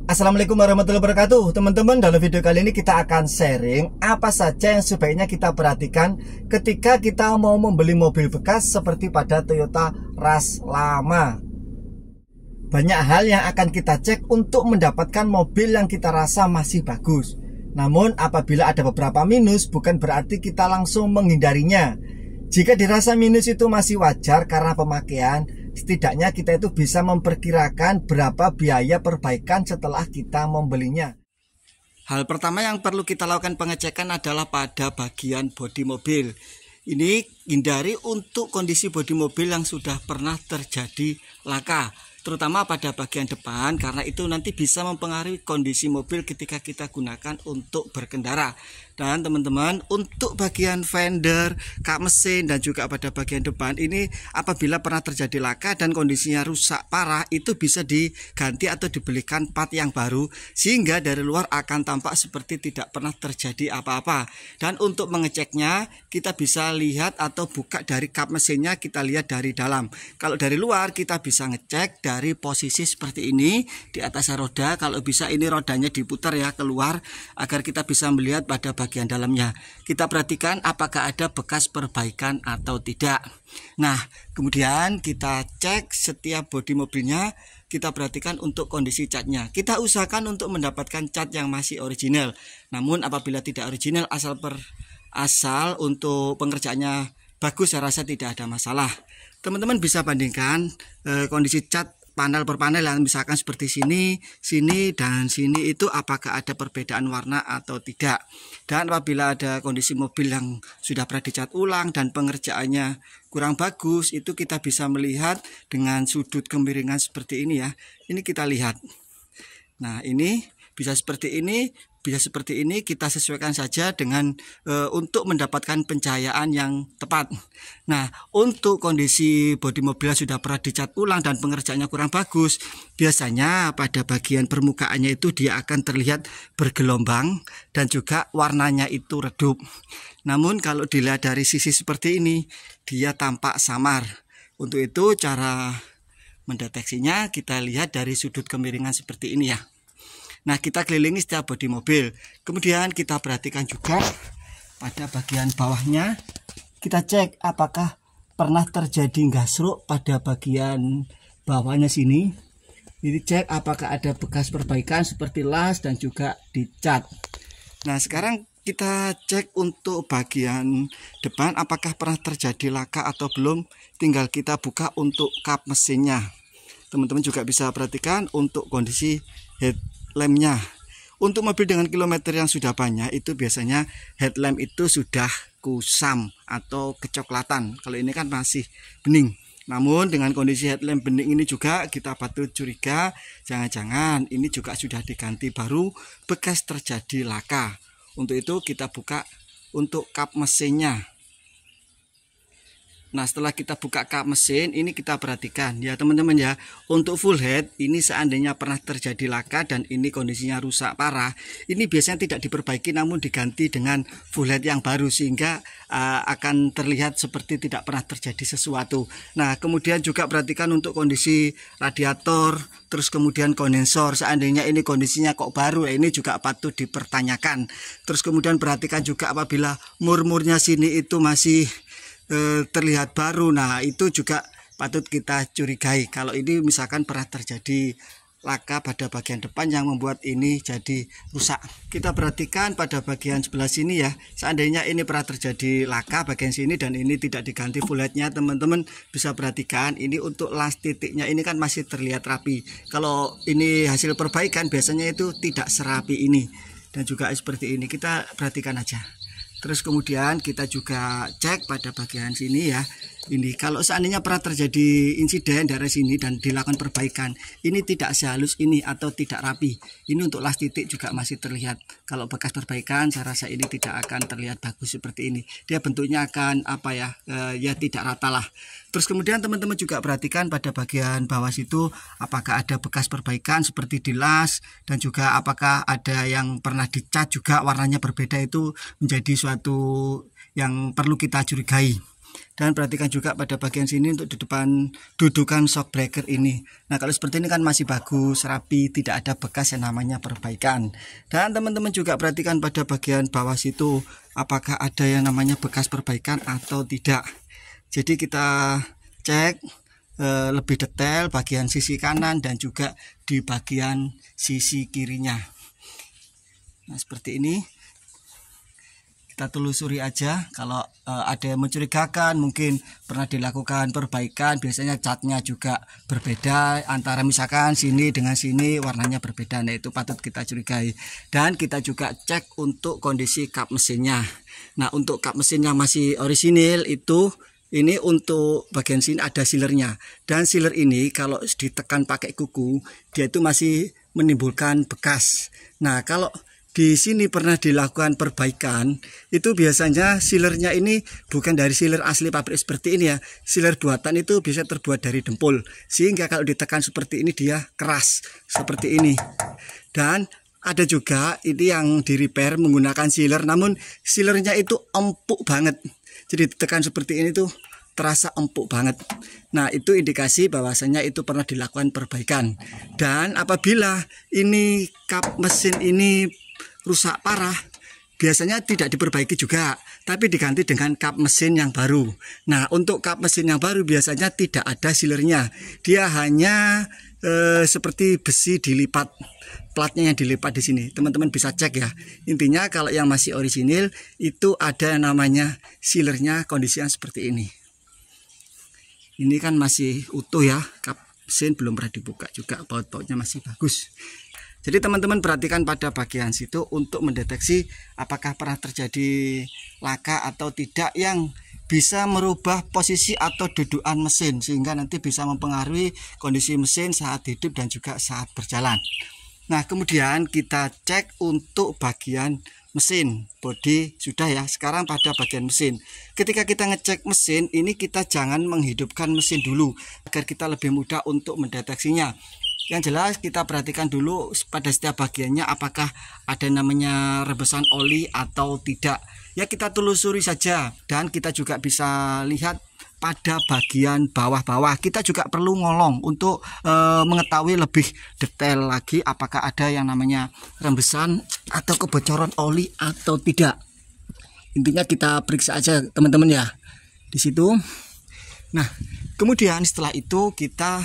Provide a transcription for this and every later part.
Assalamualaikum warahmatullahi wabarakatuh. Teman-teman, dalam video kali ini kita akan sharing apa saja yang sebaiknya kita perhatikan ketika kita mau membeli mobil bekas seperti pada Toyota Rush lama. Banyak hal yang akan kita cek untuk mendapatkan mobil yang kita rasa masih bagus. Namun apabila ada beberapa minus, bukan berarti kita langsung menghindarinya. Jika dirasa minus itu masih wajar karena pemakaian, setidaknya kita itu bisa memperkirakan berapa biaya perbaikan setelah kita membelinya. Hal pertama yang perlu kita lakukan pengecekan adalah pada bagian bodi mobil. Ini hindari untuk kondisi bodi mobil yang sudah pernah terjadi laka, terutama pada bagian depan, karena itu nanti bisa mempengaruhi kondisi mobil ketika kita gunakan untuk berkendara. Dan teman-teman, untuk bagian fender, kap mesin, dan juga pada bagian depan ini apabila pernah terjadi laka dan kondisinya rusak parah, itu bisa diganti atau dibelikan part yang baru, sehingga dari luar akan tampak seperti tidak pernah terjadi apa-apa. Dan untuk mengeceknya, kita bisa lihat atau buka dari kap mesinnya, kita lihat dari dalam. Kalau dari luar kita bisa ngecek dari posisi seperti ini di atas roda. Kalau bisa ini rodanya diputar ya keluar agar kita bisa melihat pada bagian dalamnya. Kita perhatikan apakah ada bekas perbaikan atau tidak. Nah, kemudian kita cek setiap bodi mobilnya. Kita perhatikan untuk kondisi catnya. Kita usahakan untuk mendapatkan cat yang masih original. Namun apabila tidak original, asal untuk pengerjaannya bagus, saya rasa tidak ada masalah. Teman-teman bisa bandingkan kondisi cat panel per panel, yang misalkan seperti sini, sini, dan sini itu apakah ada perbedaan warna atau tidak. Dan apabila ada kondisi mobil yang sudah pernah dicat ulang dan pengerjaannya kurang bagus, itu kita bisa melihat dengan sudut kemiringan seperti ini ya. Ini kita lihat. Nah, ini bisa seperti ini, bisa seperti ini, kita sesuaikan saja dengan untuk mendapatkan pencahayaan yang tepat. Nah, untuk kondisi bodi mobil sudah pernah dicat ulang dan pengerjaannya kurang bagus, biasanya pada bagian permukaannya itu dia akan terlihat bergelombang dan juga warnanya itu redup. Namun kalau dilihat dari sisi seperti ini, dia tampak samar. Untuk itu cara mendeteksinya kita lihat dari sudut kemiringan seperti ini ya. Nah, kita kelilingi setiap bodi mobil. Kemudian kita perhatikan juga pada bagian bawahnya. Kita cek apakah pernah terjadi gasruk pada bagian bawahnya sini. Ini cek apakah ada bekas perbaikan seperti las dan juga dicat. Nah, sekarang kita cek untuk bagian depan apakah pernah terjadi laka atau belum. Tinggal kita buka untuk kap mesinnya. Teman-teman juga bisa perhatikan untuk kondisi headlampnya. Untuk mobil dengan kilometer yang sudah banyak itu biasanya headlamp itu sudah kusam atau kecoklatan. Kalau ini kan masih bening. Namun dengan kondisi headlamp bening ini juga kita patut curiga, jangan-jangan ini juga sudah diganti baru bekas terjadi laka. Untuk itu kita buka untuk kap mesinnya. Nah, setelah kita buka kap mesin, ini kita perhatikan ya teman-teman ya. Untuk full head, ini seandainya pernah terjadi laka dan ini kondisinya rusak parah, ini biasanya tidak diperbaiki namun diganti dengan full head yang baru, sehingga akan terlihat seperti tidak pernah terjadi sesuatu. Nah, kemudian juga perhatikan untuk kondisi radiator, terus kemudian kondensor. Seandainya ini kondisinya kok baru, ini juga patut dipertanyakan. Terus kemudian perhatikan juga apabila mur-murnya sini itu masih terlihat baru, nah itu juga patut kita curigai. Kalau ini misalkan pernah terjadi laka pada bagian depan yang membuat ini jadi rusak. Kita perhatikan pada bagian sebelah sini ya. Seandainya ini pernah terjadi laka bagian sini dan ini tidak diganti full headnya, teman-teman bisa perhatikan ini untuk las titiknya ini kan masih terlihat rapi. Kalau ini hasil perbaikan biasanya itu tidak serapi ini. Dan juga seperti ini, kita perhatikan aja. Terus kemudian kita juga cek pada bagian sini ya. Ini kalau seandainya pernah terjadi insiden dari sini dan dilakukan perbaikan, ini tidak sehalus ini atau tidak rapi. Ini untuk las titik juga masih terlihat. Kalau bekas perbaikan, saya rasa ini tidak akan terlihat bagus seperti ini. Dia bentuknya akan apa ya? Ya tidak rata lah. Terus kemudian teman-teman juga perhatikan pada bagian bawah situ apakah ada bekas perbaikan seperti dilas, dan juga apakah ada yang pernah dicat juga warnanya berbeda, itu menjadi suatu yang perlu kita curigai. Dan perhatikan juga pada bagian sini untuk di depan dudukan shock breaker ini. Nah kalau seperti ini kan masih bagus, rapi, tidak ada bekas yang namanya perbaikan. Dan teman-teman juga perhatikan pada bagian bawah situ, apakah ada yang namanya bekas perbaikan atau tidak. Jadi kita cek lebih detail bagian sisi kanan dan juga di bagian sisi kirinya. Nah seperti ini, kita telusuri aja. Kalau ada yang mencurigakan, mungkin pernah dilakukan perbaikan, biasanya catnya juga berbeda, antara misalkan sini dengan sini warnanya berbeda. Nah itu patut kita curigai. Dan kita juga cek untuk kondisi kap mesinnya. Nah untuk kap mesin yang masih orisinil itu, ini untuk bagian sini ada sealernya. Dan sealer ini kalau ditekan pakai kuku, dia itu masih menimbulkan bekas. Nah kalau di sini pernah dilakukan perbaikan, itu biasanya sealernya ini bukan dari sealer asli pabrik seperti ini ya. Sealer buatan itu bisa terbuat dari dempul, sehingga kalau ditekan seperti ini dia keras seperti ini. Dan ada juga ini yang di repair menggunakan sealer, namun sealernya itu empuk banget. Jadi ditekan seperti ini tuh terasa empuk banget. Nah itu indikasi bahwasanya itu pernah dilakukan perbaikan. Dan apabila ini kap mesin ini rusak parah, biasanya tidak diperbaiki juga, tapi diganti dengan kap mesin yang baru. Nah untuk kap mesin yang baru biasanya tidak ada sealernya, dia hanya seperti besi dilipat, platnya yang dilipat di sini. Teman-teman bisa cek ya. Intinya kalau yang masih orisinil itu ada namanya sealernya, kondisinya seperti ini. Ini kan masih utuh ya, kap mesin belum pernah dibuka juga, baut-bautnya masih bagus. Jadi teman-teman perhatikan pada bagian situ untuk mendeteksi apakah pernah terjadi laka atau tidak yang bisa merubah posisi atau dudukan mesin, sehingga nanti bisa mempengaruhi kondisi mesin saat hidup dan juga saat berjalan. Nah kemudian kita cek untuk bagian mesin, bodi sudah ya. Sekarang pada bagian mesin, ketika kita ngecek mesin ini, kita jangan menghidupkan mesin dulu agar kita lebih mudah untuk mendeteksinya. Yang jelas kita perhatikan dulu pada setiap bagiannya apakah ada namanya rebesan oli atau tidak. Ya kita telusuri saja. Dan kita juga bisa lihat pada bagian bawah-bawah. Kita juga perlu ngolong untuk mengetahui lebih detail lagi apakah ada yang namanya rembesan atau kebocoran oli atau tidak. Intinya kita periksa aja teman-teman ya di situ. Nah kemudian setelah itu kita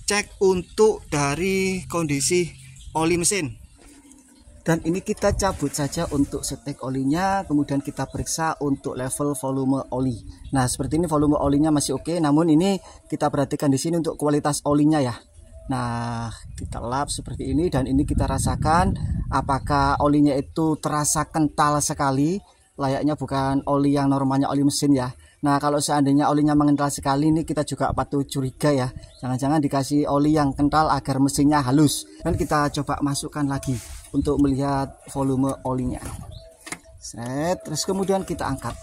cek untuk dari kondisi oli mesin, dan ini kita cabut saja untuk setek olinya. Kemudian kita periksa untuk level volume oli. Nah seperti ini volume olinya masih oke, namun ini kita perhatikan di sini untuk kualitas olinya ya. Nah kita lap seperti ini, dan ini kita rasakan apakah olinya itu terasa kental sekali, layaknya bukan oli yang normalnya oli mesin ya. Nah kalau seandainya olinya mengental sekali, ini kita juga patut curiga ya, jangan-jangan dikasih oli yang kental agar mesinnya halus. Dan kita coba masukkan lagi untuk melihat volume olinya. Set, terus kemudian kita angkat.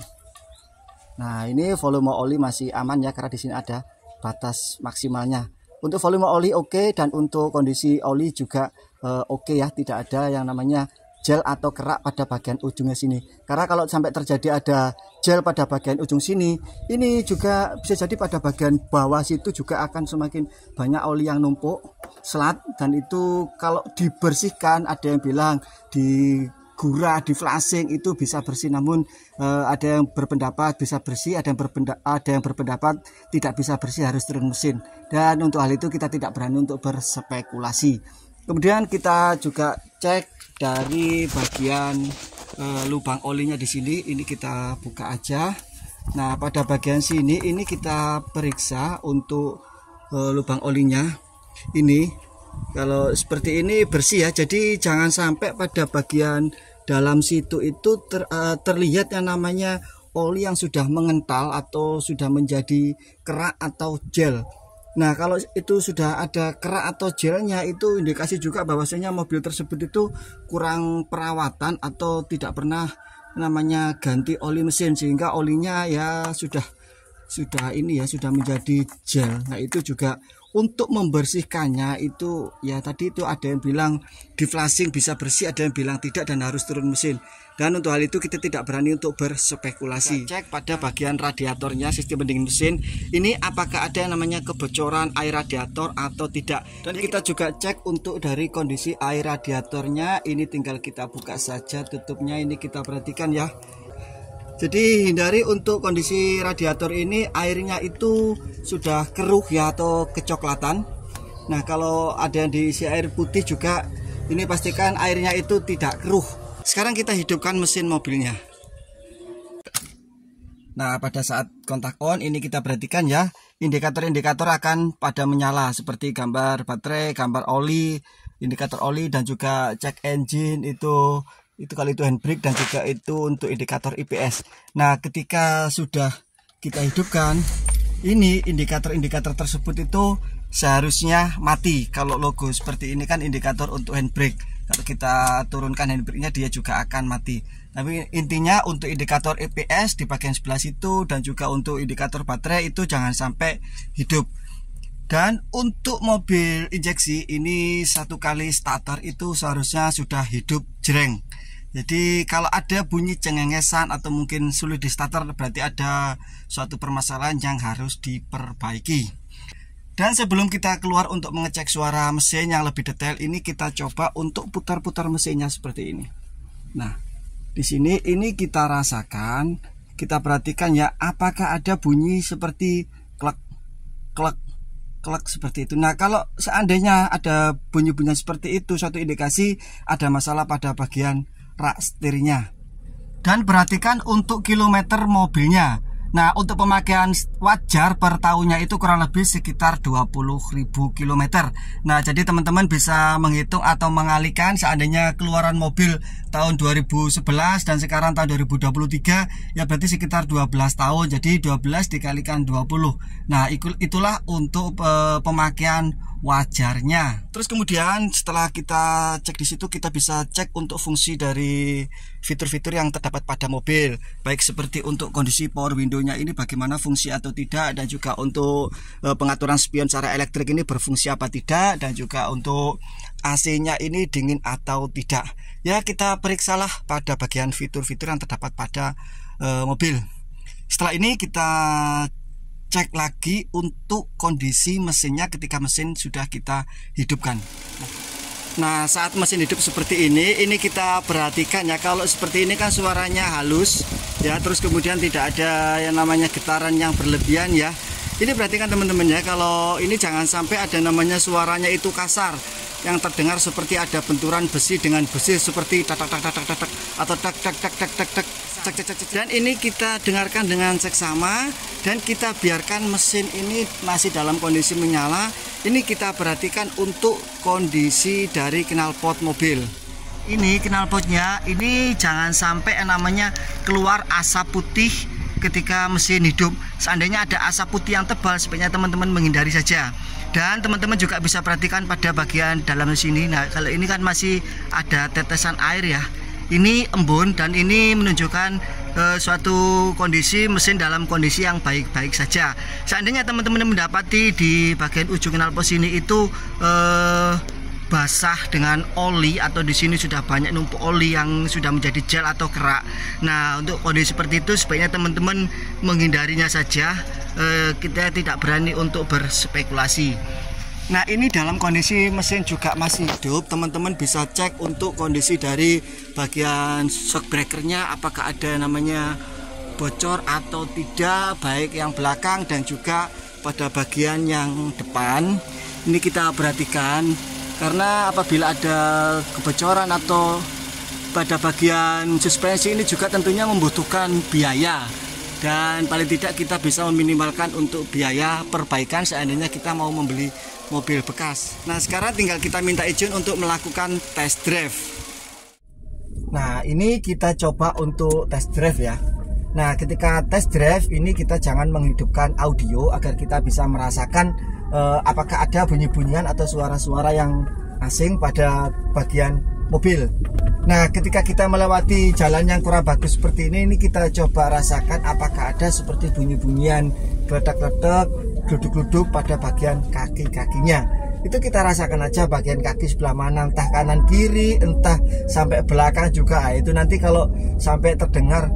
Nah ini volume oli masih aman ya, karena di sini ada batas maksimalnya. Untuk volume oli oke, dan untuk kondisi oli juga oke ya, tidak ada yang namanya gel atau kerak pada bagian ujungnya sini. Karena kalau sampai terjadi ada gel pada bagian ujung sini, ini juga bisa jadi pada bagian bawah situ juga akan semakin banyak oli yang numpuk, selat. Dan itu kalau dibersihkan, ada yang bilang digurah, di flashing itu bisa bersih, namun ada yang berpendapat bisa bersih, ada yang berpendapat tidak bisa bersih, harus turun mesin. Dan untuk hal itu kita tidak berani untuk berspekulasi. Kemudian kita juga cek dari bagian lubang olinya di sini. Ini kita buka aja. Nah pada bagian sini ini kita periksa untuk lubang olinya. Ini kalau seperti ini bersih ya, jadi jangan sampai pada bagian dalam situ itu terlihat yang namanya oli yang sudah mengental atau sudah menjadi kerak atau gel. Nah kalau itu sudah ada kerak atau gelnya, itu indikasi juga bahwasanya mobil tersebut itu kurang perawatan atau tidak pernah namanya ganti oli mesin, sehingga olinya ya sudah ini ya, sudah menjadi gel. Nah itu juga untuk membersihkannya itu ya tadi itu ada yang bilang di flashing bisa bersih, ada yang bilang tidak dan harus turun mesin. Dan untuk hal itu kita tidak berani untuk berspekulasi. Kita cek pada bagian radiatornya, sistem pendingin mesin ini apakah ada yang namanya kebocoran air radiator atau tidak. Dan kita juga cek untuk dari kondisi air radiatornya, ini tinggal kita buka saja tutupnya, ini kita perhatikan ya. Jadi hindari untuk kondisi radiator ini airnya itu sudah keruh ya atau kecoklatan. Nah kalau ada yang diisi air putih juga, ini pastikan airnya itu tidak keruh. Sekarang kita hidupkan mesin mobilnya. Nah pada saat kontak on ini kita perhatikan ya, indikator-indikator akan pada menyala seperti gambar baterai, gambar oli, indikator oli, dan juga cek engine itu kalau itu handbrake, dan juga itu untuk indikator IPS. Nah ketika sudah kita hidupkan, ini indikator-indikator tersebut itu seharusnya mati. Kalau logo seperti ini kan indikator untuk handbrake, kalau kita turunkan handbrake-nya dia juga akan mati. Tapi intinya untuk indikator IPS di bagian sebelah situ, dan juga untuk indikator baterai itu jangan sampai hidup. Dan untuk mobil injeksi ini satu kali starter itu seharusnya sudah hidup jreng. Jadi kalau ada bunyi cengengesan atau mungkin sulit di starter, berarti ada suatu permasalahan yang harus diperbaiki. Dan sebelum kita keluar untuk mengecek suara mesin yang lebih detail, ini kita coba untuk putar-putar mesinnya seperti ini. Nah, di sini ini kita rasakan, kita perhatikan ya, apakah ada bunyi seperti klek, klek, klek seperti itu. Nah, kalau seandainya ada bunyi-bunyi seperti itu, suatu indikasi ada masalah pada bagian rak setirnya. Dan perhatikan untuk kilometer mobilnya. Nah untuk pemakaian wajar per tahunnya itu kurang lebih sekitar 20.000 km. Nah jadi teman-teman bisa menghitung atau mengalihkan seandainya keluaran mobil tahun 2011 dan sekarang tahun 2023, ya berarti sekitar 12 tahun. Jadi 12 dikalikan 20. Nah itulah untuk pemakaian wajarnya. Terus kemudian setelah kita cek di situ, kita bisa cek untuk fungsi dari fitur-fitur yang terdapat pada mobil, baik seperti untuk kondisi power window-nya ini bagaimana fungsi atau tidak, dan juga untuk pengaturan spion secara elektrik ini berfungsi apa tidak, dan juga untuk AC-nya ini dingin atau tidak. Ya kita periksalah pada bagian fitur-fitur yang terdapat pada mobil. Setelah ini kita cek lagi untuk kondisi mesinnya ketika mesin sudah kita hidupkan. Nah saat mesin hidup seperti ini kita perhatikan ya, kalau seperti ini kan suaranya halus ya, terus kemudian tidak ada yang namanya getaran yang berlebihan ya. Ini perhatikan teman-teman ya, kalau ini jangan sampai ada namanya suaranya itu kasar, yang terdengar seperti ada benturan besi dengan besi seperti tak tak tak tak tak tak atau tak tak tak tak tak tak. Dan ini kita dengarkan dengan seksama, dan kita biarkan mesin ini masih dalam kondisi menyala. Ini kita perhatikan untuk kondisi dari knalpot mobil. Ini knalpotnya ini jangan sampai namanya keluar asap putih ketika mesin hidup. Seandainya ada asap putih yang tebal, sebaiknya teman-teman menghindari saja. Dan teman-teman juga bisa perhatikan pada bagian dalam sini. Nah kalau ini kan masih ada tetesan air ya, ini embun, dan ini menunjukkan suatu kondisi mesin dalam kondisi yang baik-baik saja. Seandainya teman-teman mendapati di bagian ujung knalpot sini itu basah dengan oli, atau di sini sudah banyak numpuk oli yang sudah menjadi gel atau kerak. Nah untuk kondisi seperti itu sebaiknya teman-teman menghindarinya saja. Kita tidak berani untuk berspekulasi. Nah ini dalam kondisi mesin juga masih hidup, teman-teman bisa cek untuk kondisi dari bagian shock breakernya apakah ada namanya bocor atau tidak, baik yang belakang dan juga pada bagian yang depan. Ini kita perhatikan, karena apabila ada kebocoran atau pada bagian suspensi ini juga tentunya membutuhkan biaya, dan paling tidak kita bisa meminimalkan untuk biaya perbaikan seandainya kita mau membeli mobil bekas. Nah sekarang tinggal kita minta izin untuk melakukan test drive. Nah ini kita coba untuk test drive ya. Nah ketika test drive ini kita jangan menghidupkan audio agar kita bisa merasakan apakah ada bunyi-bunyian atau suara-suara yang asing pada bagian mobil. Nah ketika kita melewati jalan yang kurang bagus seperti ini kita coba rasakan apakah ada seperti bunyi-bunyian geledak-geledak gluduk-gluduk pada bagian kaki-kakinya. Itu kita rasakan aja bagian kaki sebelah mana, entah kanan kiri, entah sampai belakang juga. Itu nanti kalau sampai terdengar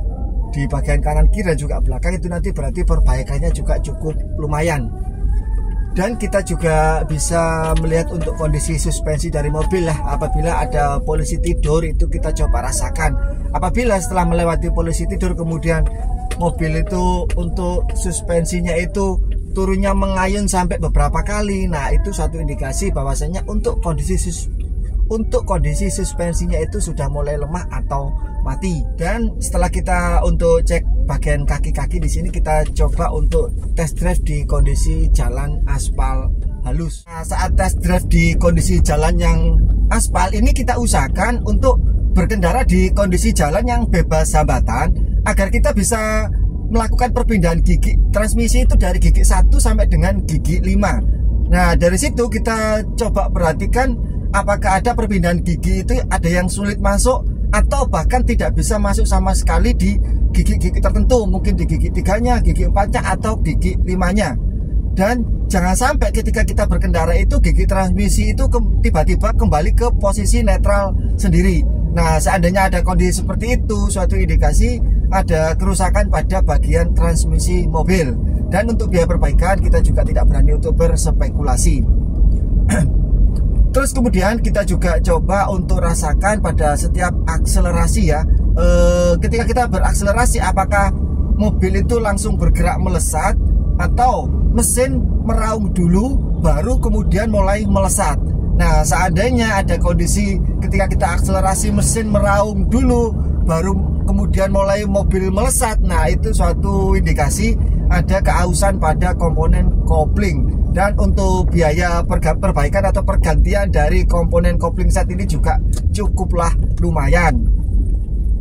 di bagian kanan kiri dan juga belakang, itu nanti berarti perbaikannya juga cukup lumayan. Dan kita juga bisa melihat untuk kondisi suspensi dari mobil lah. Apabila ada polisi tidur, itu kita coba rasakan. Apabila setelah melewati polisi tidur kemudian mobil itu untuk suspensinya itu turunnya mengayun sampai beberapa kali, nah itu suatu indikasi bahwasanya untuk kondisi suspensinya itu sudah mulai lemah atau mati. Dan setelah kita untuk cek bagian kaki-kaki di sini, kita coba untuk test drive di kondisi jalan aspal halus. Nah, saat test drive di kondisi jalan yang aspal ini, kita usahakan untuk berkendara di kondisi jalan yang bebas hambatan agar kita bisa melakukan perpindahan gigi transmisi itu dari gigi 1 sampai dengan gigi 5. Nah, dari situ kita coba perhatikan apakah ada perpindahan gigi itu ada yang sulit masuk atau bahkan tidak bisa masuk sama sekali di gigi-gigi tertentu, mungkin di gigi 3-nya, gigi 4-nya atau gigi 5-nya. Dan jangan sampai ketika kita berkendara itu gigi transmisi itu tiba-tiba kembali ke posisi netral sendiri. Nah, seandainya ada kondisi seperti itu, suatu indikasi ada kerusakan pada bagian transmisi mobil. Dan untuk biaya perbaikan kita juga tidak berani untuk berspekulasi. Terus kemudian kita juga coba untuk rasakan pada setiap akselerasi ya. Ketika kita berakselerasi, apakah mobil itu langsung bergerak melesat atau mesin meraung dulu baru kemudian mulai melesat. Nah, seandainya ada kondisi ketika kita akselerasi mesin meraung dulu baru kemudian mulai mobil melesat, nah itu suatu indikasi ada keausan pada komponen kopling. Dan untuk biaya perbaikan atau pergantian dari komponen kopling set ini juga cukuplah lumayan.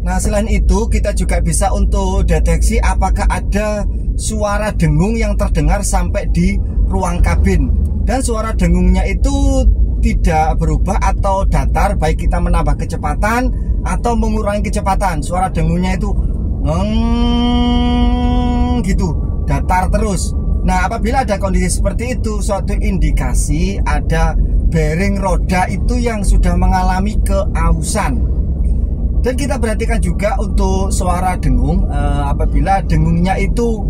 Nah, selain itu kita juga bisa untuk deteksi apakah ada suara dengung yang terdengar sampai di ruang kabin. Dan suara dengungnya itu tidak berubah atau datar, baik kita menambah kecepatan atau mengurangi kecepatan. Suara dengungnya itu gitu, datar terus. Nah, apabila ada kondisi seperti itu, suatu indikasi ada bearing roda itu yang sudah mengalami keausan. Dan kita perhatikan juga untuk suara dengung, apabila dengungnya itu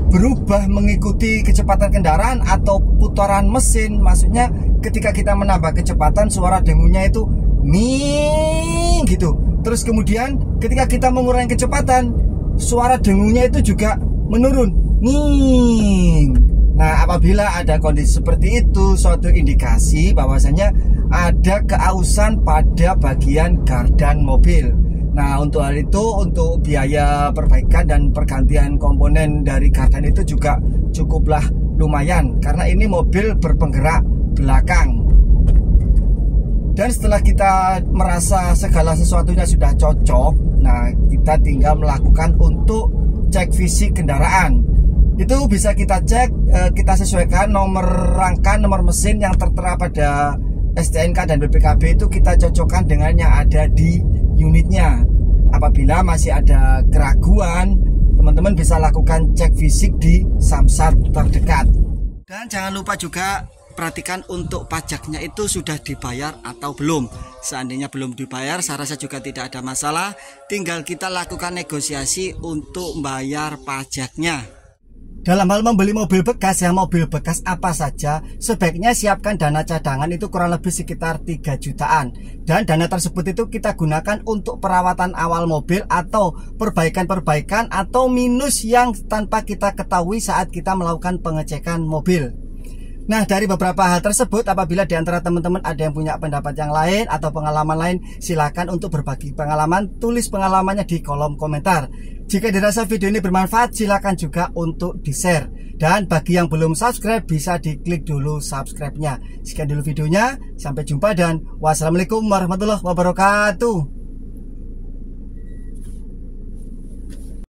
berubah mengikuti kecepatan kendaraan atau putaran mesin, maksudnya ketika kita menambah kecepatan suara dengungnya itu ning gitu. Terus kemudian ketika kita mengurangi kecepatan suara dengungnya itu juga menurun ning. Nah, apabila ada kondisi seperti itu, suatu indikasi bahwasanya ada keausan pada bagian gardan mobil. Nah, untuk hal itu, untuk biaya perbaikan dan pergantian komponen dari gardan itu juga cukuplah lumayan, karena ini mobil berpenggerak belakang. Dan setelah kita merasa segala sesuatunya sudah cocok, nah kita tinggal melakukan untuk cek fisik kendaraan. Itu bisa kita cek, kita sesuaikan nomor rangka, nomor mesin yang tertera pada STNK dan BPKB itu kita cocokkan dengan yang ada di unitnya. Apabila masih ada keraguan, teman-teman bisa lakukan cek fisik di samsat terdekat. Dan jangan lupa juga perhatikan untuk pajaknya itu sudah dibayar atau belum. Seandainya belum dibayar, saya rasa juga tidak ada masalah. Tinggal kita lakukan negosiasi untuk bayar pajaknya. Dalam hal membeli mobil bekas, ya mobil bekas apa saja, sebaiknya siapkan dana cadangan itu kurang lebih sekitar 3 jutaan. Dan dana tersebut itu kita gunakan untuk perawatan awal mobil atau perbaikan-perbaikan atau minus yang tanpa kita ketahui saat kita melakukan pengecekan mobil. Nah, dari beberapa hal tersebut, apabila di antara teman-teman ada yang punya pendapat yang lain atau pengalaman lain, silakan untuk berbagi pengalaman, tulis pengalamannya di kolom komentar. Jika dirasa video ini bermanfaat, silakan juga untuk di-share. Dan bagi yang belum subscribe, bisa diklik dulu subscribe-nya. Sekian dulu videonya, sampai jumpa dan wassalamualaikum warahmatullahi wabarakatuh.